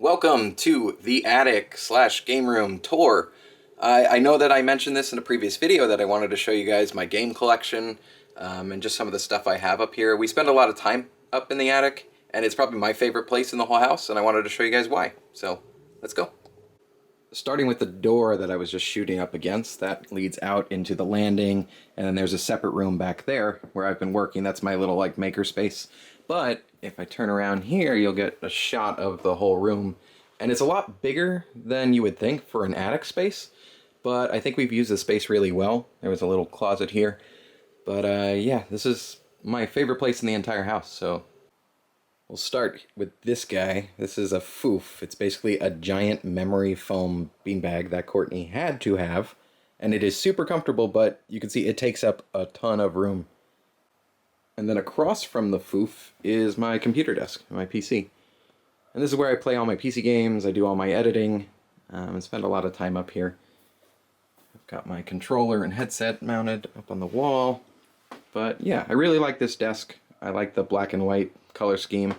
Welcome to the attic slash game room tour. I know that I mentioned this in a previous video that I wanted to show you guys my game collection and just some of the stuff I have up here. We spend a lot of time up in the attic, and it's probably my favorite place in the whole house, and I wanted to show you guys why. So let's go. Starting with the door that I was just shooting up against, that leads out into the landing, and then there's a separate room back there where I've been working. That's my little maker space. But if I turn around here, you'll get a shot of the whole room, and it's a lot bigger than you would think for an attic space, but I think we've used the space really well. There was a little closet here, but yeah, this is my favorite place in the entire house. So we'll start with this guy. This is a Foof. It's basically a giant memory foam beanbag that Courtney had to have, and it is super comfortable, but you can see it takes up a ton of room. And then across from the Foof is my computer desk, my PC. And this is where I play all my PC games, I do all my editing, and spend a lot of time up here. I've got my controller and headset mounted up on the wall. But yeah, I really like this desk. I like the black and white color scheme,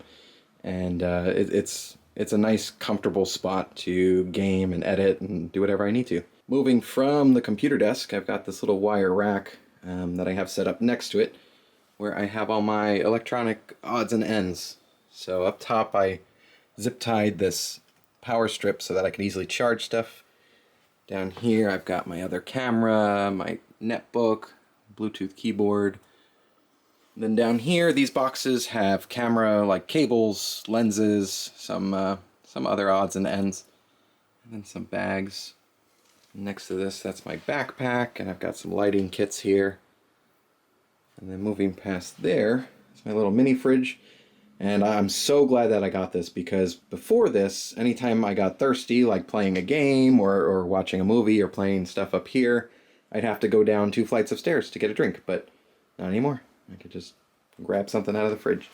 and it's a nice, comfortable spot to game and edit and do whatever I need to. Moving from the computer desk, I've got this little wire rack that I have set up next to it, where I have all my electronic odds and ends. So up top I zip-tied this power strip so that I can easily charge stuff. Down here I've got my other camera, my netbook, Bluetooth keyboard. Then down here these boxes have camera like cables, lenses, some other odds and ends, and then some bags. Next to this, that's my backpack, and I've got some lighting kits here. And then moving past there is my little mini fridge. And I'm so glad that I got this, because before this, anytime I got thirsty, like playing a game or watching a movie or playing stuff up here, I'd have to go down 2 flights of stairs to get a drink, but not anymore. I could just grab something out of the fridge.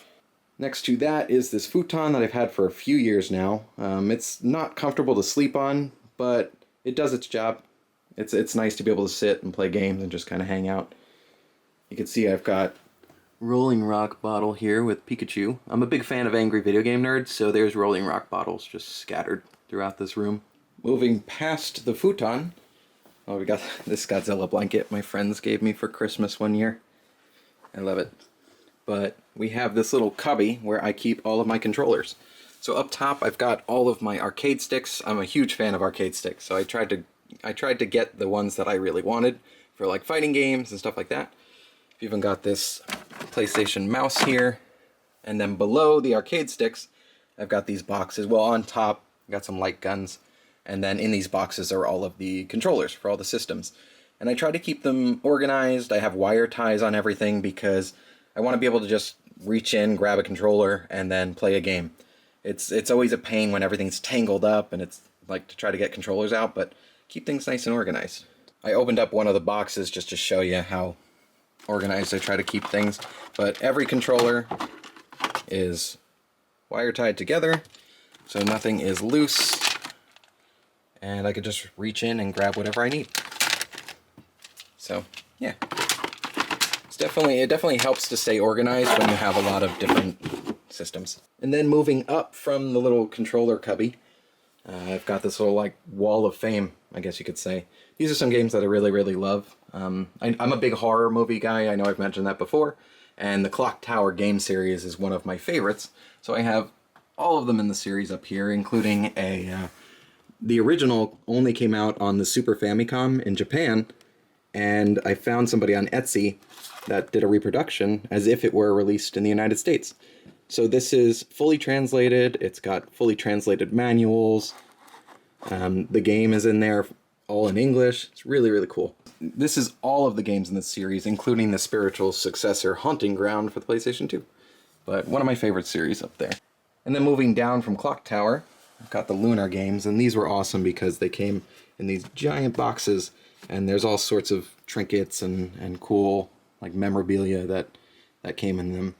Next to that is this futon that I've had for a few years now. It's not comfortable to sleep on, but it does its job. It's nice to be able to sit and play games and just kind of hang out. You can see I've got Rolling Rock bottle here with Pikachu. I'm a big fan of Angry Video Game Nerds, so there's Rolling Rock bottles just scattered throughout this room. Moving past the futon, we got this Godzilla blanket my friends gave me for Christmas one year. I love it. But we have this little cubby where I keep all of my controllers. So up top I've got all of my arcade sticks. I'm a huge fan of arcade sticks, so I tried to get the ones that I really wanted for like fighting games and stuff like that. I've even got this PlayStation mouse here, and then below the arcade sticks I've got these boxes. Well, on top I've got some light guns, and then in these boxes are all of the controllers for all the systems. And I try to keep them organized. I have wire ties on everything because I want to be able to just reach in, grab a controller, and then play a game. It's always a pain when everything's tangled up and it's like to try to get controllers out, but keep things nice and organized. I opened up one of the boxes just to show you how organized I try to keep things, but every controller is wire tied together so nothing is loose, and I could just reach in and grab whatever I need. So yeah, it definitely helps to stay organized when you have a lot of different systems. And then moving up from the little controller cubby, I've got this little wall of fame, I guess you could say. These are some games that I really, really love. I'm a big horror movie guy. I know I've mentioned that before. And the Clock Tower game series is one of my favorites. So I have all of them in the series up here, including the original only came out on the Super Famicom in Japan. And I found somebody on Etsy that did a reproduction as if it were released in the United States. So this is fully translated. It's got fully translated manuals. The game is in there all in English. It's really, really cool. This is all of the games in this series, including the spiritual successor Haunting Ground for the PlayStation 2. But one of my favorite series up there. And then moving down from Clock Tower, I've got the Lunar games, and these were awesome because they came in these giant boxes, and there's all sorts of trinkets and cool memorabilia that came in them.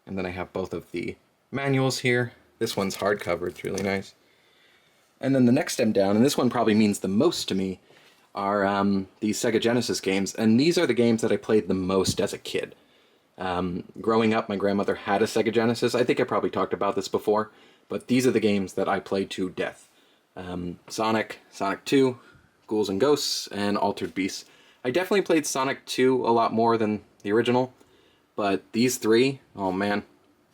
And then I have both of the manuals here. This one's hardcover, it's really nice. And then the next step down, and this one probably means the most to me, are these Sega Genesis games. And these are the games that I played the most as a kid. Growing up, my grandmother had a Sega Genesis. I think I probably talked about this before, but these are the games that I play to death. Sonic, Sonic 2, Ghouls and Ghosts, and Altered Beast. I definitely played Sonic 2 a lot more than the original, but these three, oh man.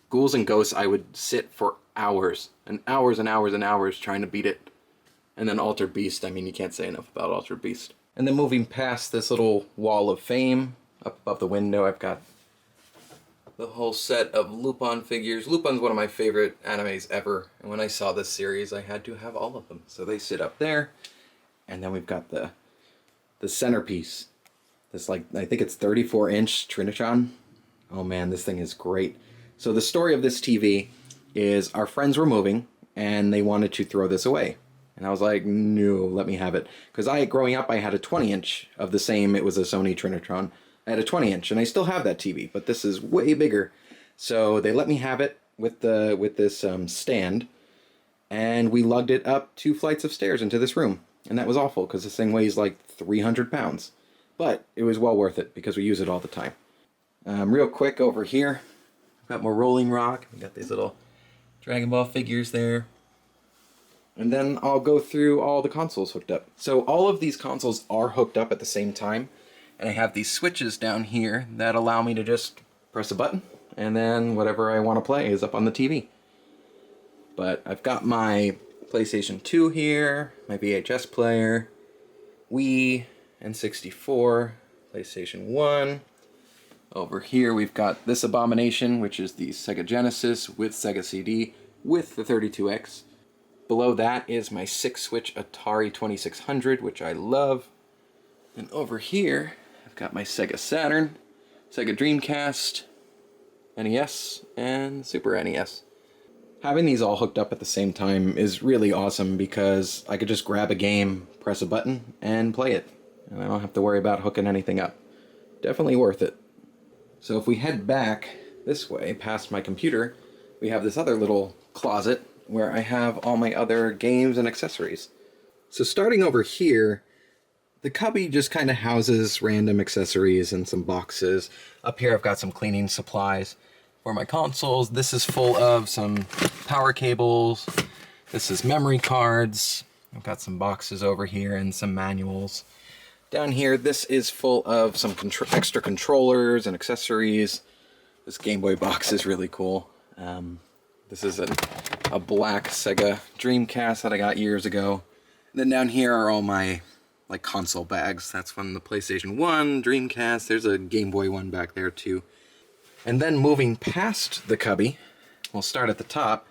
Ghouls and Ghosts, I would sit for hours, and hours and hours and hours trying to beat it. And then Altered Beast, I mean, you can't say enough about Altered Beast. And then moving past this little wall of fame, up above the window, I've got the whole set of Lupin figures. Lupin's one of my favorite animes ever, and when I saw this series, I had to have all of them. So they sit up there, and then we've got the centerpiece. This, like, I think it's 34-inch Trinitron. Oh man, this thing is great. So the story of this TV is our friends were moving, and they wanted to throw this away. And I was like, no, let me have it. Because growing up, I had a 20-inch of the same, it was a Sony Trinitron. I had a 20-inch, and I still have that TV, but this is way bigger. So they let me have it with this stand, and we lugged it up 2 flights of stairs into this room. And that was awful, because this thing weighs like 300 pounds. But it was well worth it, because we use it all the time. Real quick over here, we've got more Rolling Rock. We got these little Dragon Ball figures there. And then I'll go through all the consoles hooked up. So all of these consoles are hooked up at the same time. And I have these switches down here that allow me to just press a button, and then whatever I want to play is up on the TV. But I've got my PlayStation 2 here, my VHS player, Wii, N64, PlayStation 1. Over here we've got this abomination, which is the Sega Genesis with Sega CD with the 32X. Below that is my 6-switch Atari 2600, which I love. And over here, I've got my Sega Saturn, Sega Dreamcast, NES, and Super NES. Having these all hooked up at the same time is really awesome because I could just grab a game, press a button, and play it. And I don't have to worry about hooking anything up. Definitely worth it. So if we head back this way, past my computer, we have this other little closet where I have all my other games and accessories. So starting over here, the cubby just kind of houses random accessories and some boxes. Up here I've got some cleaning supplies for my consoles. This is full of some power cables. This is memory cards. I've got some boxes over here and some manuals. Down here, this is full of some extra controllers and accessories. This Game Boy box is really cool. This is a black Sega Dreamcast that I got years ago. And then down here are all my console bags. That's from the PlayStation 1, Dreamcast. There's a Game Boy one back there too. And then moving past the cubby, we'll start at the top.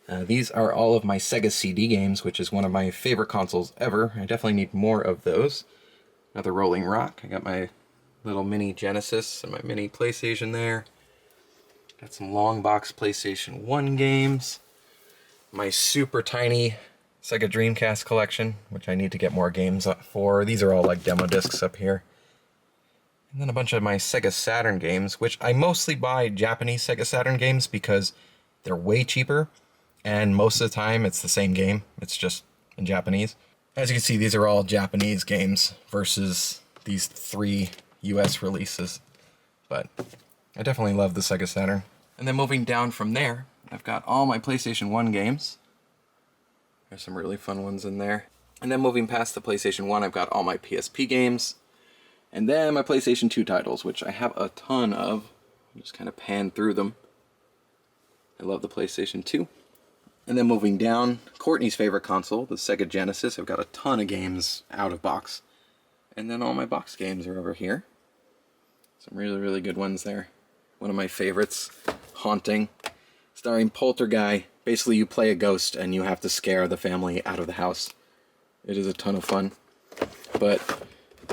These are all of my Sega CD games, which is one of my favorite consoles ever. I definitely need more of those. Another Rolling Rock. I got my little mini Genesis and my mini PlayStation there. Got some long box PlayStation 1 games. My super tiny Sega Dreamcast collection, which I need to get more games for. These are all like demo discs up here. And then a bunch of my Sega Saturn games, which I mostly buy Japanese Sega Saturn games because they're way cheaper. And most of the time it's the same game. It's just in Japanese. As you can see, these are all Japanese games versus these 3 US releases. But I definitely love the Sega Saturn. And then moving down from there, I've got all my PlayStation 1 games. There's some really fun ones in there. And then moving past the PlayStation 1, I've got all my PSP games. And then my PlayStation 2 titles, which I have a ton of. I'll just kind of pan through them. I love the PlayStation 2. And then moving down, Courtney's favorite console, the Sega Genesis. I've got a ton of games out of box. And then all my box games are over here. Some really, really good ones there. One of my favorites, Haunting, starring Poltergeist. Basically, you play a ghost and you have to scare the family out of the house. It is a ton of fun. But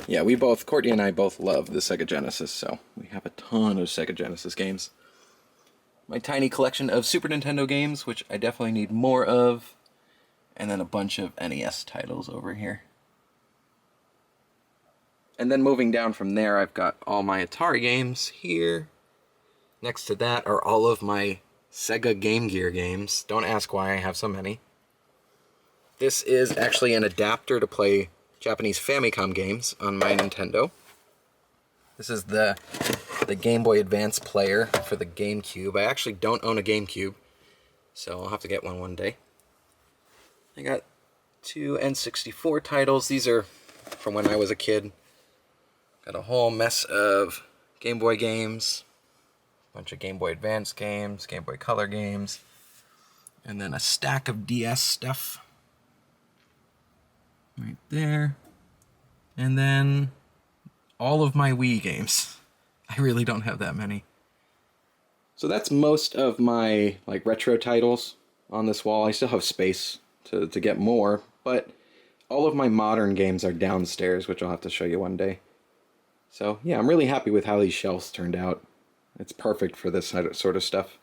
yeah, Courtney and I both love the Sega Genesis, so we have a ton of Sega Genesis games. My tiny collection of Super Nintendo games, which I definitely need more of. And then a bunch of NES titles over here. And then moving down from there, I've got all my Atari games here. Next to that are all of my Sega Game Gear games. Don't ask why I have so many. This is actually an adapter to play Japanese Famicom games on my Nintendo. This is the Game Boy Advance player for the GameCube. I actually don't own a GameCube, so I'll have to get one day. I got 2 N64 titles. These are from when I was a kid. Got a whole mess of Game Boy games, a bunch of Game Boy Advance games, Game Boy Color games, and then a stack of DS stuff right there. And then all of my Wii games. I really don't have that many. So that's most of my retro titles on this wall. I still have space to get more, but all of my modern games are downstairs, which I'll have to show you one day. So yeah, I'm really happy with how these shelves turned out. It's perfect for this sort of stuff.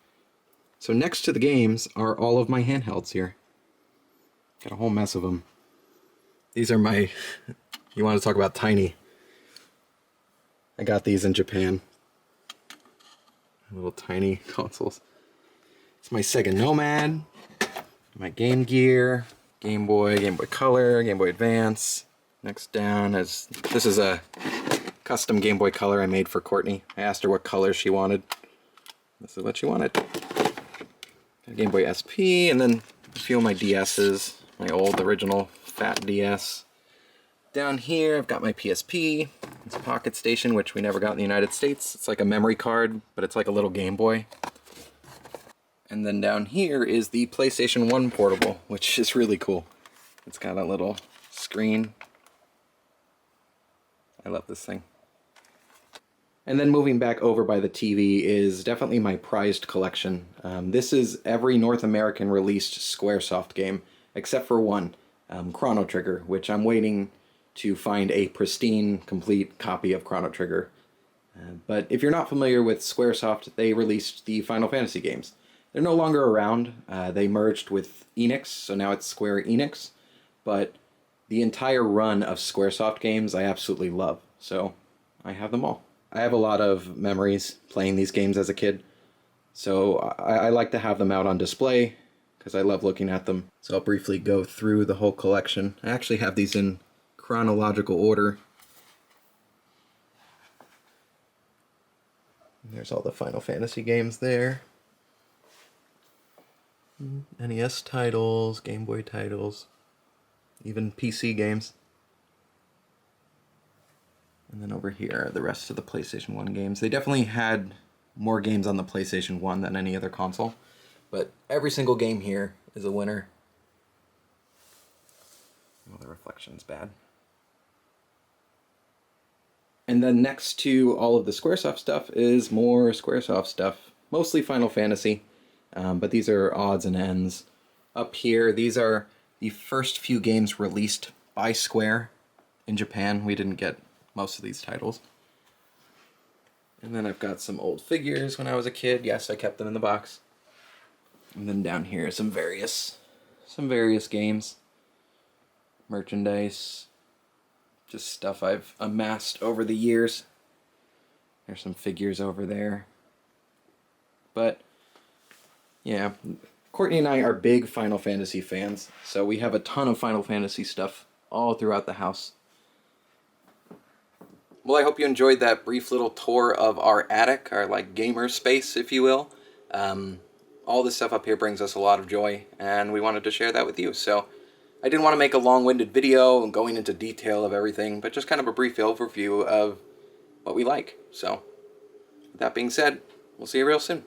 So next to the games are all of my handhelds here. Got a whole mess of them. These are my, you want to talk about tiny. I got these in Japan. Little tiny consoles. It's my Sega Nomad, my Game Gear, Game Boy Color, Game Boy Advance. Next down is, this is a custom Game Boy Color I made for Courtney. I asked her what color she wanted. This is what she wanted. Game Boy SP, and then a few of my DS's, my old original fat DS. Down here I've got my PSP. It's a Pocket Station, which we never got in the United States. It's like a memory card, but it's like a little Game Boy. And then down here is the PlayStation 1 portable, which is really cool. It's got a little screen. I love this thing. And then moving back over by the TV is definitely my prized collection. This is every North American released Squaresoft game, except for one, Chrono Trigger, which I'm waiting to find a pristine, complete copy of Chrono Trigger. But if you're not familiar with Squaresoft, they released the Final Fantasy games. They're no longer around. They merged with Enix, so now it's Square Enix. But the entire run of Squaresoft games I absolutely love, so I have them all. I have a lot of memories playing these games as a kid, so I like to have them out on display because I love looking at them. So I'll briefly go through the whole collection. I actually have these in chronological order. There's all the Final Fantasy games there. NES titles, Game Boy titles, even PC games. And then over here are the rest of the PlayStation 1 games. They definitely had more games on the PlayStation 1 than any other console, but every single game here is a winner. Oh, the reflection's bad. And then next to all of the Squaresoft stuff is more Squaresoft stuff, mostly Final Fantasy, but these are odds and ends. Up here, these are the first few games released by Square in Japan. We didn't get most of these titles. And then I've got some old figures when I was a kid. Yes, I kept them in the box. And then down here, some various games, merchandise, just stuff I've amassed over the years. There's some figures over there. But yeah, Courtney and I are big Final Fantasy fans, so we have a ton of Final Fantasy stuff all throughout the house. Well, I hope you enjoyed that brief little tour of our attic, our gamer space, if you will. All this stuff up here brings us a lot of joy, and we wanted to share that with you. So I didn't want to make a long-winded video and going into detail of everything, but just kind of a brief overview of what we like. So with that being said, we'll see you real soon.